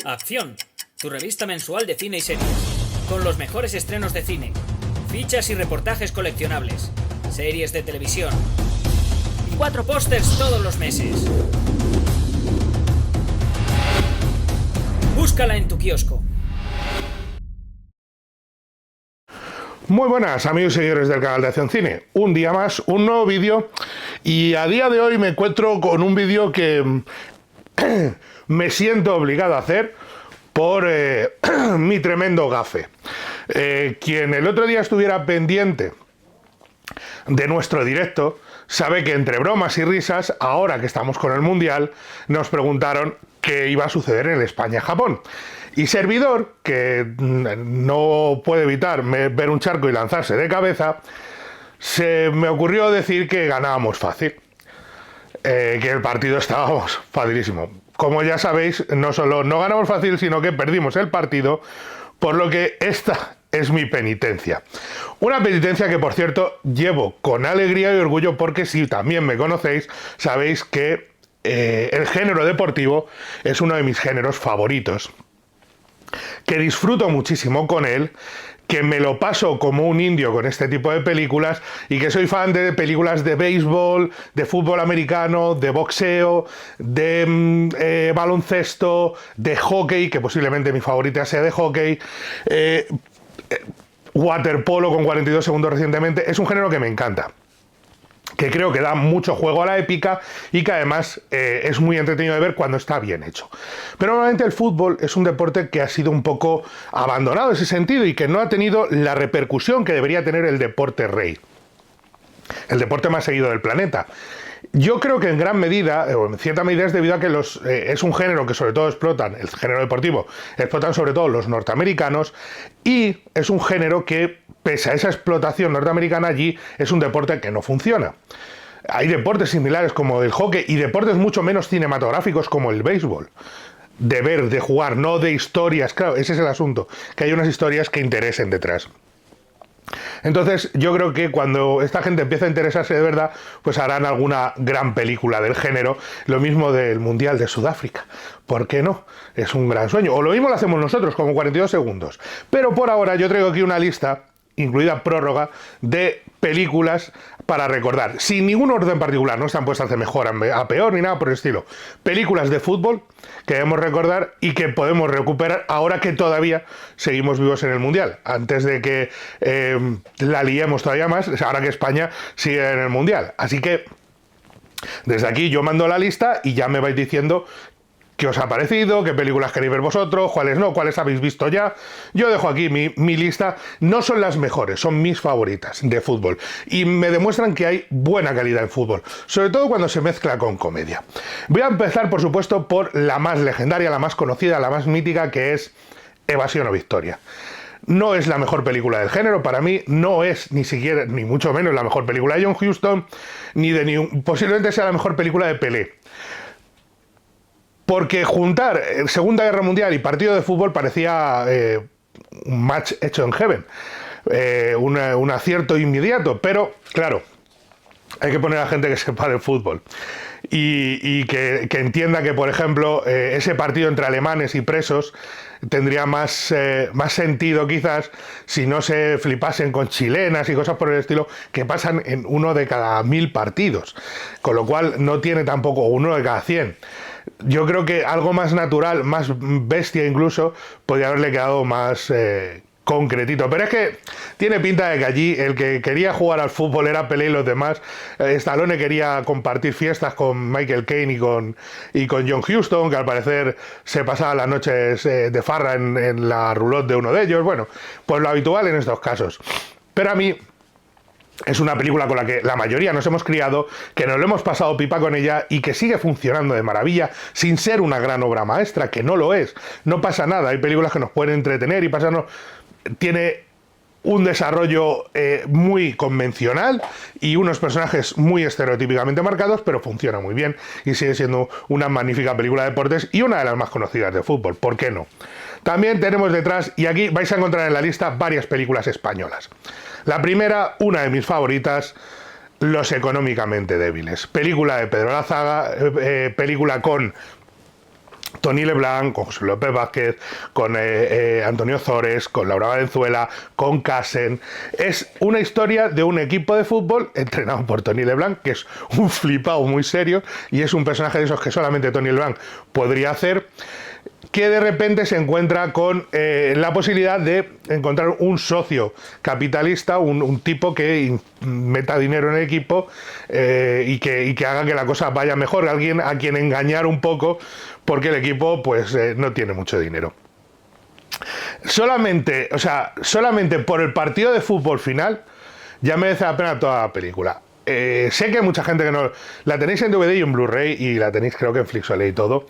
Acción, tu revista mensual de cine y series, con los mejores estrenos de cine, fichas y reportajes coleccionables, series de televisión y 4 pósters todos los meses. Búscala en tu kiosco. Muy buenas amigos y seguidores del canal de Acción Cine. Un día más, un nuevo vídeo, y a día de hoy me encuentro con un vídeo que me siento obligado a hacer por mi tremendo gafe. Quien el otro día estuviera pendiente de nuestro directo sabe que entre bromas y risas, ahora que estamos con el Mundial, nos preguntaron qué iba a suceder en España-Japón. Y servidor, que no puede evitar ver un charco y lanzarse de cabeza, se me ocurrió decir que ganábamos fácil, que el partido estaba facilísimo. Como ya sabéis, no solo no ganamos fácil, sino que perdimos el partido, por lo que esta es mi penitencia. Una penitencia que, por cierto, llevo con alegría y orgullo, porque si también me conocéis, sabéis que el género deportivo es uno de mis géneros favoritos, que disfruto muchísimo con él, que me lo paso como un indio con este tipo de películas, y que soy fan de películas de béisbol, de fútbol americano, de boxeo, de baloncesto, de hockey, que posiblemente mi favorita sea de hockey, waterpolo con 42 segundos recientemente. Es un género que me encanta, que creo que da mucho juego a la épica y que además es muy entretenido de ver cuando está bien hecho. Pero normalmente el fútbol es un deporte que ha sido un poco abandonado en ese sentido y que no ha tenido la repercusión que debería tener el deporte rey, el deporte más seguido del planeta. Yo creo que en gran medida, o en cierta medida, es debido a que es un género que sobre todo explotan, el género deportivo, explotan sobre todo los norteamericanos, y es un género que, pese a esa explotación norteamericana, allí es un deporte que no funciona. Hay deportes similares como el hockey y deportes mucho menos cinematográficos como el béisbol. De ver, de jugar, no de historias. Claro, ese es el asunto, que hay unas historias que interesen detrás. Entonces yo creo que cuando esta gente empieza a interesarse de verdad, pues harán alguna gran película del género. Lo mismo del Mundial de Sudáfrica, ¿por qué no? Es un gran sueño. O lo mismo lo hacemos nosotros, como 42 segundos. Pero por ahora yo traigo aquí una lista, incluida prórroga, de películas para recordar, sin ningún orden particular, no están puestas de mejor a peor ni nada por el estilo. Películas de fútbol que debemos recordar y que podemos recuperar ahora que todavía seguimos vivos en el Mundial, antes de que la liemos todavía más, ahora que España sigue en el Mundial. Así que desde aquí yo mando la lista y ya me vais diciendo qué os ha parecido, qué películas queréis ver vosotros, cuáles no, cuáles habéis visto ya. Yo dejo aquí mi lista. No son las mejores, son mis favoritas de fútbol. Y me demuestran que hay buena calidad en fútbol, sobre todo cuando se mezcla con comedia. Voy a empezar, por supuesto, por la más legendaria, la más conocida, la más mítica, que es Evasión o Victoria. No es la mejor película del género, para mí no es ni siquiera, ni mucho menos la mejor película de John Huston, posiblemente sea la mejor película de Pelé. Porque juntar Segunda Guerra Mundial y partido de fútbol parecía un match hecho en heaven, un acierto inmediato, pero claro, hay que poner a gente que sepa de fútbol y que entienda que, por ejemplo, ese partido entre alemanes y presos tendría más sentido quizás si no se flipasen con chilenas y cosas por el estilo, que pasan en uno de cada 1000 partidos, con lo cual no tiene tampoco uno de cada 100. Yo creo que algo más natural, más bestia incluso, podría haberle quedado más concretito. Pero es que tiene pinta de que allí el que quería jugar al fútbol era Pelé y los demás. Stallone quería compartir fiestas con Michael Caine y con John Huston, que al parecer se pasaba las noches de farra en la roulotte de uno de ellos. Bueno, pues lo habitual en estos casos. Pero a mí es una película con la que la mayoría nos hemos criado, que nos lo hemos pasado pipa con ella y que sigue funcionando de maravilla, sin ser una gran obra maestra, que no lo es. No pasa nada, hay películas que nos pueden entretener y pasarnos. Tiene un desarrollo muy convencional y unos personajes muy estereotípicamente marcados, pero funciona muy bien y sigue siendo una magnífica película de deportes y una de las más conocidas de fútbol, ¿por qué no? También tenemos detrás, y aquí vais a encontrar en la lista, varias películas españolas. La primera, una de mis favoritas, Los económicamente débiles. Película de Pedro Lazaga, película con Tony Leblanc, con José López Vázquez, con Antonio Zores, con Laura Valenzuela, con Casen. Es una historia de un equipo de fútbol entrenado por Tony Leblanc, que es un flipado muy serio y es un personaje de esos que solamente Tony Leblanc podría hacer, que de repente se encuentra con la posibilidad de encontrar un socio capitalista, un tipo que meta dinero en el equipo y que haga que la cosa vaya mejor, alguien a quien engañar un poco, porque el equipo pues no tiene mucho dinero. Solamente por el partido de fútbol final ya merece la pena toda la película. Sé que hay mucha gente que no... La tenéis en DVD y en Blu-ray y la tenéis creo que en Flixolé y todo.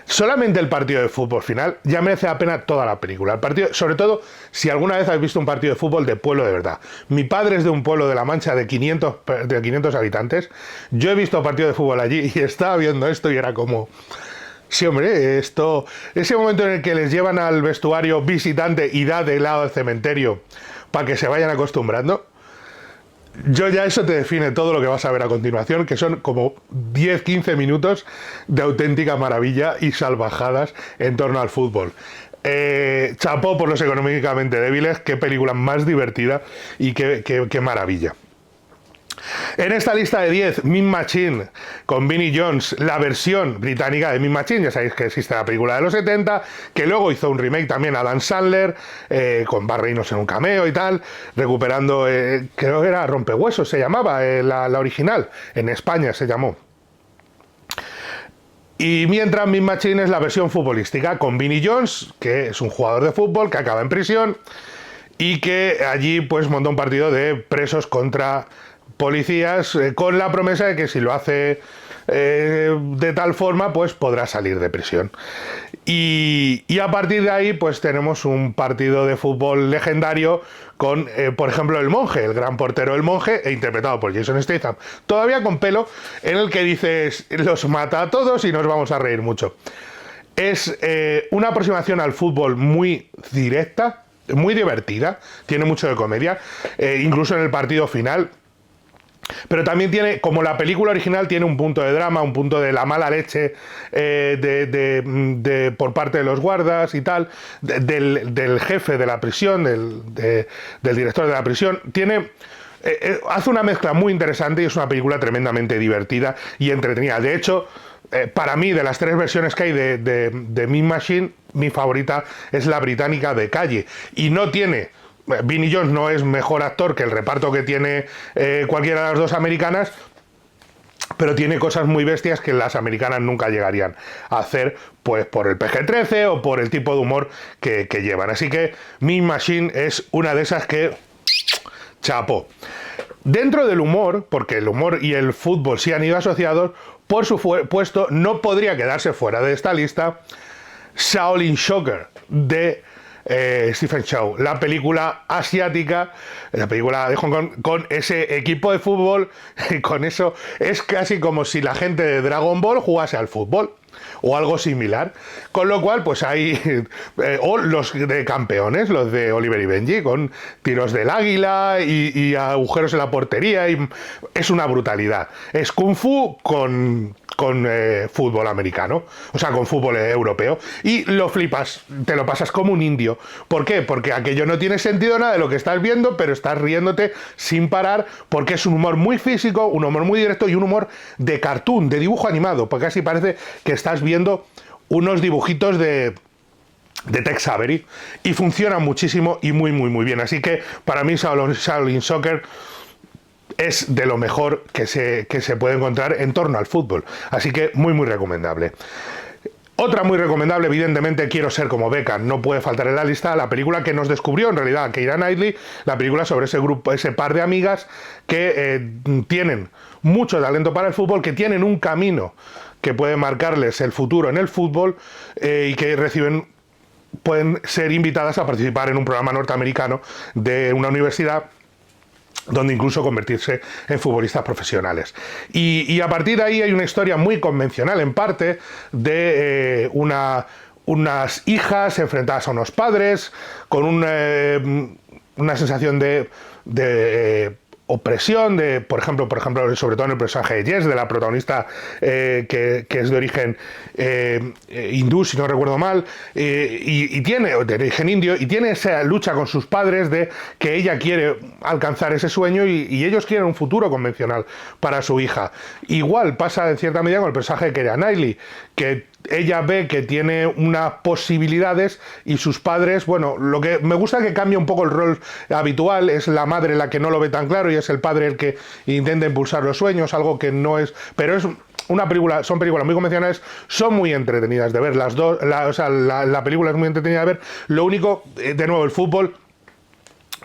Solamente el partido de fútbol final ya merece la pena toda la película. El partido, sobre todo si alguna vez habéis visto un partido de fútbol de pueblo de verdad. Mi padre es de un pueblo de La Mancha de 500 habitantes. Yo he visto partido de fútbol allí y estaba viendo esto y era como... Sí, hombre, esto... Ese momento en el que les llevan al vestuario visitante y da de lado al cementerio para que se vayan acostumbrando... Yo ya eso te define todo lo que vas a ver a continuación, que son como 10-15 minutos de auténtica maravilla y salvajadas en torno al fútbol. Chapó por los económicamente débiles, qué película más divertida y qué maravilla. En esta lista de 10, Mean Machine, con Vinnie Jones, la versión británica de Mean Machine, ya sabéis que existe la película de los 70, que luego hizo un remake también Adam Sandler, con Burt Reynolds en un cameo y tal, recuperando, creo que era Rompehuesos, se llamaba, la original, en España se llamó. Y mientras Mean Machine es la versión futbolística, con Vinnie Jones, que es un jugador de fútbol que acaba en prisión, y que allí pues montó un partido de presos contra policías con la promesa de que si lo hace de tal forma pues podrá salir de prisión y a partir de ahí pues tenemos un partido de fútbol legendario con por ejemplo El Monje, el gran portero El Monje, interpretado por Jason Statham, todavía con pelo, en el que dices los mata a todos y nos vamos a reír mucho. Es una aproximación al fútbol muy directa, muy divertida, tiene mucho de comedia, incluso en el partido final. Pero también tiene, como la película original, tiene un punto de drama, un punto de la mala leche por parte de los guardas y tal, del jefe de la prisión, del director de la prisión. Hace una mezcla muy interesante y es una película tremendamente divertida y entretenida. De hecho, para mí, de las tres versiones que hay de Mean Machine, mi favorita es la británica de calle. Y no tiene... Vinnie Jones no es mejor actor que el reparto que tiene cualquiera de las dos americanas, pero tiene cosas muy bestias que las americanas nunca llegarían a hacer, pues por el PG-13 o por el tipo de humor que llevan. Así que Mean Machine es una de esas que chapó. Dentro del humor, porque el humor y el fútbol sí han ido asociados, por supuesto no podría quedarse fuera de esta lista Shaolin Soccer de Stephen Chow, la película asiática, la película de Hong Kong, con ese equipo de fútbol, y con eso es casi como si la gente de Dragon Ball jugase al fútbol o algo similar, con lo cual pues hay o los de campeones, los de Oliver y Benji, con tiros del águila y agujeros en la portería, y es una brutalidad, es kung fu con fútbol americano, o sea, con fútbol europeo, y lo flipas, te lo pasas como un indio. ¿Por qué? Porque aquello no tiene sentido nada de lo que estás viendo, pero estás riéndote sin parar, porque es un humor muy físico, un humor muy directo y un humor de cartoon, de dibujo animado, porque casi parece que estás viendo unos dibujitos de Tex Avery, y funciona muchísimo y muy muy bien. Así que para mí Shaolin Soccer es de lo mejor que se puede encontrar en torno al fútbol, así que muy recomendable. Otra muy recomendable, evidentemente, Quiero ser como Beckham, no puede faltar en la lista, la película que nos descubrió en realidad Keira Knightley, la película sobre ese grupo, ese par de amigas que tienen mucho talento para el fútbol, que tienen un camino que puede marcarles el futuro en el fútbol y que pueden ser invitadas a participar en un programa norteamericano de una universidad, donde incluso convertirse en futbolistas profesionales. Y a partir de ahí hay una historia muy convencional, en parte, de unas hijas enfrentadas a unos padres, con una sensación de opresión, por ejemplo, sobre todo en el personaje de Jess, de la protagonista que es de origen hindú, si no recuerdo mal, y tiene, de origen indio, y tiene esa lucha con sus padres de que ella quiere alcanzar ese sueño y ellos quieren un futuro convencional para su hija. Igual pasa en cierta medida con el personaje de Keira Knightley, que ella ve que tiene unas posibilidades y sus padres, bueno, lo que me gusta es que cambia un poco el rol habitual, es la madre la que no lo ve tan claro y es el padre el que intenta impulsar los sueños, algo que no es, pero es una película, son películas muy convencionales, son muy entretenidas de ver, las dos, la película es muy entretenida de ver, lo único, de nuevo, el fútbol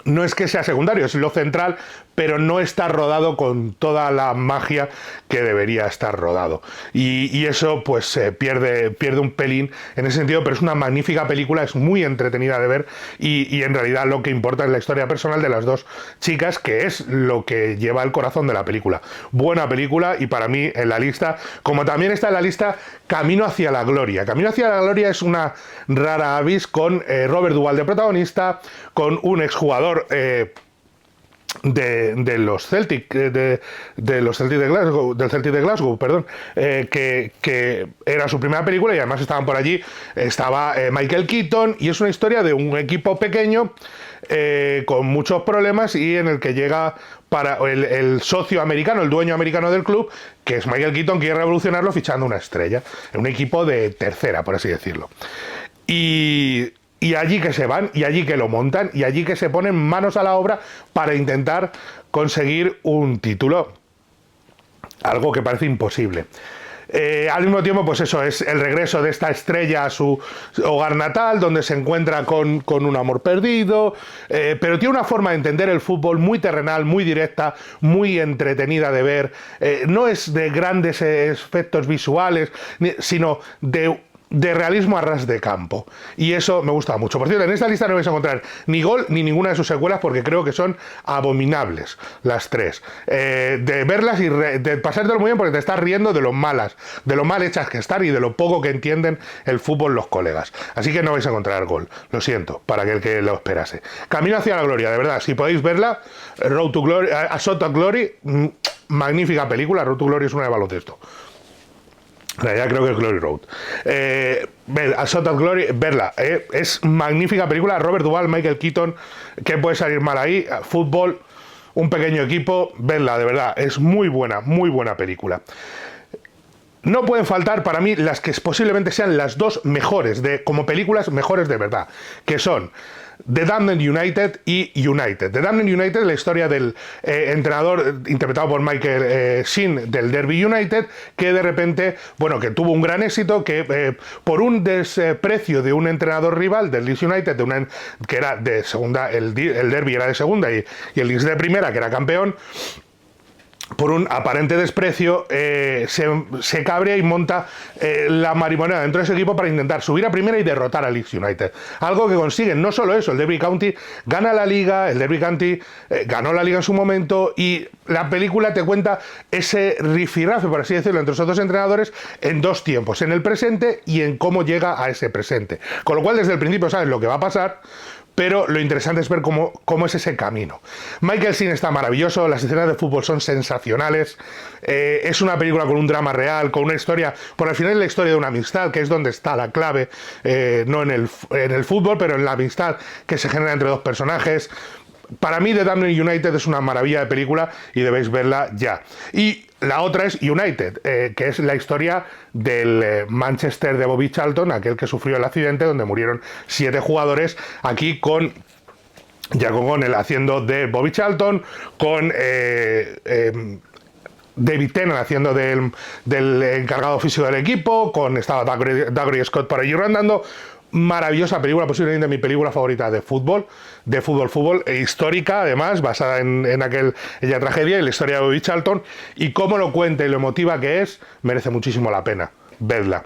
no es que sea secundario, es lo central, pero no está rodado con toda la magia que debería estar rodado. Y eso pues pierde un pelín en ese sentido, pero es una magnífica película, es muy entretenida de ver y en realidad lo que importa es la historia personal de las dos chicas, que es lo que lleva el corazón de la película. Buena película y para mí en la lista, como también está en la lista Camino hacia la Gloria. Camino hacia la Gloria es una rara avis con Robert Duvall de protagonista, con un exjugador de los Celtic de los Celtic de Glasgow, del Celtic de Glasgow, perdón, que era su primera película y además estaban por allí, estaba Michael Keaton, y es una historia de un equipo pequeño con muchos problemas y en el que llega para el socio americano, el dueño americano del club, que es Michael Keaton, quiere revolucionarlo fichando una estrella, en un equipo de tercera, por así decirlo. Y allí que se van, y allí que lo montan, y allí que se ponen manos a la obra para intentar conseguir un título. Algo que parece imposible. Al mismo tiempo, pues eso, es el regreso de esta estrella a su hogar natal, donde se encuentra con un amor perdido, pero tiene una forma de entender el fútbol muy terrenal, muy directa, muy entretenida de ver. No es de grandes efectos visuales, sino de realismo a ras de campo, y eso me gusta mucho. Por cierto, en esta lista no vais a encontrar ni Gol ni ninguna de sus secuelas, porque creo que son abominables las tres, de verlas y de pasártelo muy bien, porque te estás riendo de lo malas, de lo mal hechas que están y de lo poco que entienden el fútbol los colegas, así que no vais a encontrar Gol, lo siento, para aquel que lo esperase. Camino hacia la Gloria, de verdad, si podéis verla, Road to Glory, Assault to Glory, magnífica película. Road to Glory es una de baloncesto. Ya creo que es Glory Road. Assault at Glory, verla. Es magnífica película. Robert Duvall, Michael Keaton. ¿Qué puede salir mal ahí? Fútbol, un pequeño equipo. Verla, de verdad. Es muy buena película. No pueden faltar para mí las que posiblemente sean las dos mejores, como películas mejores de verdad, que son The Damned United y United. The Damned United, la historia del entrenador interpretado por Michael Sheen del Derby United, que de repente, bueno, que tuvo un gran éxito, que por un desprecio de un entrenador rival del Leeds United, que era de segunda, el Derby era de segunda y el Leeds de primera, que era campeón, por un aparente desprecio, se cabrea y monta la marimonera dentro de ese equipo para intentar subir a primera y derrotar a Leeds United. Algo que consiguen. No solo eso, el Derby County gana la liga, el Derby County ganó la liga en su momento, y la película te cuenta ese rifirrafe, por así decirlo, entre esos dos entrenadores en dos tiempos, en el presente y en cómo llega a ese presente. Con lo cual, desde el principio sabes lo que va a pasar, pero lo interesante es ver cómo es ese camino. Michael Sheen está maravilloso, las escenas de fútbol son sensacionales, es una película con un drama real, con una historia, por al final es la historia de una amistad, que es donde está la clave, no en el fútbol, pero en la amistad que se genera entre dos personajes. Para mí The Damned United es una maravilla de película y debéis verla ya. Y la otra es United, que es la historia del Manchester de Bobby Charlton, aquel que sufrió el accidente donde murieron 7 jugadores, aquí con Jack O'Connell haciendo de Bobby Charlton, con David Tennant haciendo del encargado físico del equipo, estaba Dougray Scott por allí rondando. Maravillosa película, posiblemente mi película favorita de fútbol, histórica además, basada en aquella tragedia y la historia de Bobby Charlton, y cómo lo cuenta y lo emotiva que es, merece muchísimo la pena verla.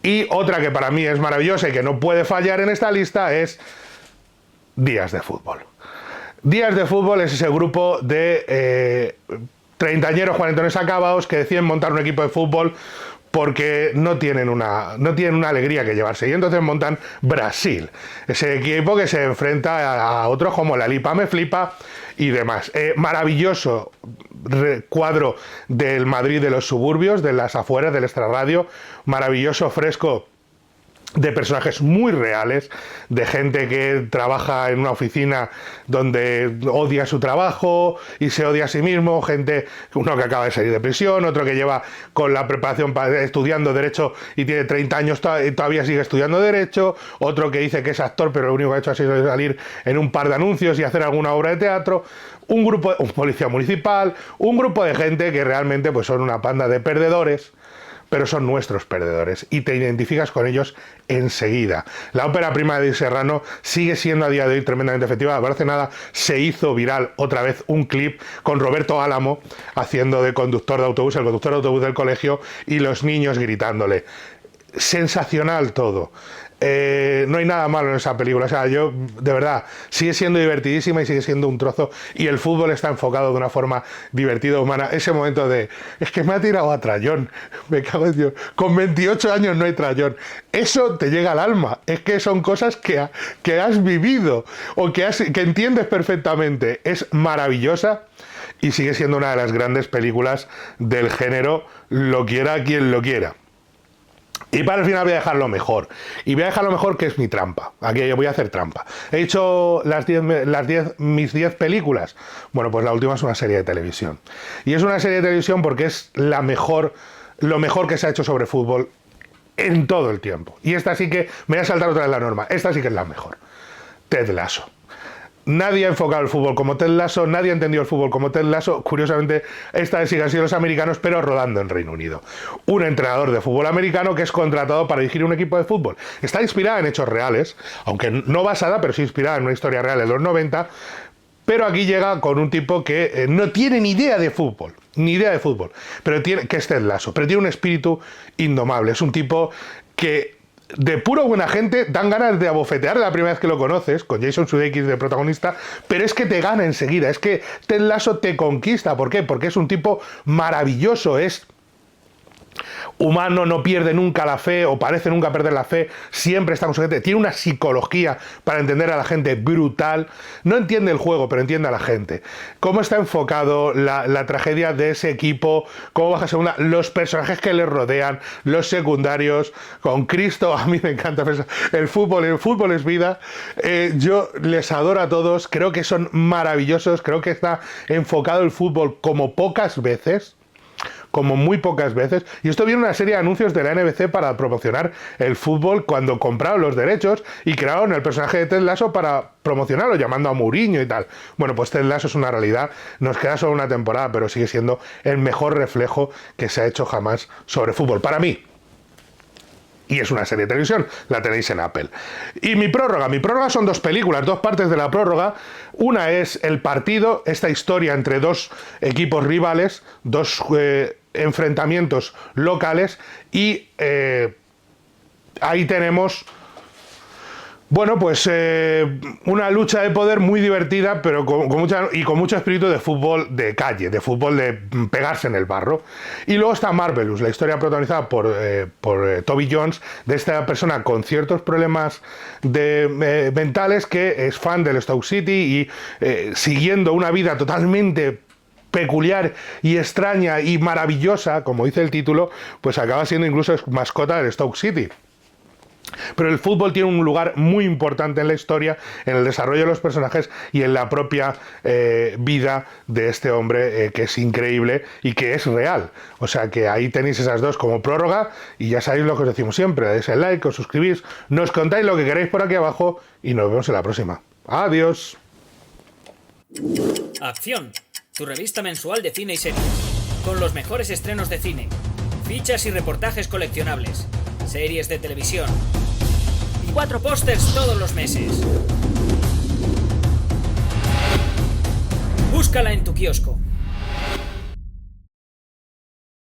Y otra que para mí es maravillosa y que no puede fallar en esta lista es Días de Fútbol. Días de Fútbol es ese grupo de treintañeros, cuarentones acabados que deciden montar un equipo de fútbol porque no tienen una alegría que llevarse. Y entonces montan Brasil, ese equipo que se enfrenta a otros como la Lipa me flipa y demás. Maravilloso cuadro del Madrid de los suburbios, de las afueras, del extrarradio, maravilloso fresco de personajes muy reales, de gente que trabaja en una oficina donde odia su trabajo y se odia a sí mismo, uno que acaba de salir de prisión, otro que lleva con la preparación estudiando Derecho y tiene 30 años y todavía sigue estudiando Derecho, otro que dice que es actor pero lo único que ha hecho ha sido salir en un par de anuncios y hacer alguna obra de teatro, un policía municipal, un grupo de gente que realmente pues son una panda de perdedores, pero son nuestros perdedores y te identificas con ellos enseguida. La ópera prima de Di Serrano sigue siendo a día de hoy tremendamente efectiva. Hace nada se hizo viral otra vez un clip con Roberto Álamo haciendo de conductor de autobús, el conductor de autobús del colegio, y los niños gritándole. Sensacional todo. No hay nada malo en esa película, o sea, de verdad, sigue siendo divertidísima y sigue siendo un trozo, y el fútbol está enfocado de una forma divertida, humana. Ese momento de, es que me ha tirado a Trayón, me cago en Dios, con 28 años no hay Trayón, eso te llega al alma, es que son cosas que has vivido, o que entiendes perfectamente, es maravillosa, y sigue siendo una de las grandes películas del género, lo quiera quien lo quiera. Y para el final voy a dejar lo mejor. Y voy a dejar lo mejor, que es mi trampa. Aquí voy a hacer trampa. He hecho mis 10 películas. Bueno, pues la última es una serie de televisión. Y es una serie de televisión porque es lo mejor que se ha hecho sobre fútbol en todo el tiempo. Y esta sí que, me voy a saltar otra vez la norma, esta sí que es la mejor. Ted Lasso. Nadie ha enfocado el fútbol como Ted Lasso, nadie ha entendido el fútbol como Ted Lasso. Curiosamente, esta vez sí que han sido los americanos, pero rodando en Reino Unido. Un entrenador de fútbol americano que es contratado para dirigir un equipo de fútbol. Está inspirada en hechos reales, aunque no basada, pero sí inspirada en una historia real de los 90. Pero aquí llega con un tipo que no tiene ni idea de fútbol, pero que es Ted Lasso, pero tiene un espíritu indomable. Es un tipo que, de puro buena gente, dan ganas de abofetear la primera vez que lo conoces, con Jason Sudeikis de protagonista, pero es que te gana enseguida, es que Ted Lasso te conquista. ¿Por qué? Porque es un tipo maravilloso, es humano, no pierde nunca la fe, o parece nunca perder la fe, siempre está con su gente, tiene una psicología para entender a la gente brutal, no entiende el juego, pero entiende a la gente. Cómo está enfocado la tragedia de ese equipo, cómo baja segunda, los personajes que le rodean, los secundarios, con Cristo, a mí me encanta el fútbol es vida, yo les adoro a todos, creo que son maravillosos, creo que está enfocado el fútbol como muy pocas veces, y esto viene una serie de anuncios de la NBC para promocionar el fútbol cuando compraron los derechos y crearon el personaje de Ted Lasso para promocionarlo, llamando a Mourinho y tal. Bueno, pues Ted Lasso es una realidad, nos queda solo una temporada, pero sigue siendo el mejor reflejo que se ha hecho jamás sobre fútbol, para mí. Y es una serie de televisión, la tenéis en Apple. Y mi prórroga son 2 películas, 2 partes de la prórroga. Una es El Partido, esta historia entre 2 equipos rivales, 2 enfrentamientos locales, y ahí tenemos, bueno, pues una lucha de poder muy divertida, pero con mucho espíritu de fútbol de calle, de fútbol de pegarse en el barro. Y luego está Marvelous, la historia protagonizada por Toby Jones, de esta persona con ciertos problemas mentales, que es fan del Stoke City y siguiendo una vida totalmente peculiar y extraña y maravillosa, como dice el título, pues acaba siendo incluso mascota del Stoke City. Pero el fútbol tiene un lugar muy importante en la historia, en el desarrollo de los personajes y en la propia vida de este hombre, que es increíble y que es real. O sea que ahí tenéis esas 2 como prórroga, y ya sabéis lo que os decimos siempre: dais el like, os suscribís, nos contáis lo que queréis por aquí abajo y nos vemos en la próxima. Adiós. Acción, tu revista mensual de cine y series, con los mejores estrenos de cine, fichas y reportajes coleccionables, series de televisión y 4 pósters todos los meses. Búscala en tu kiosco.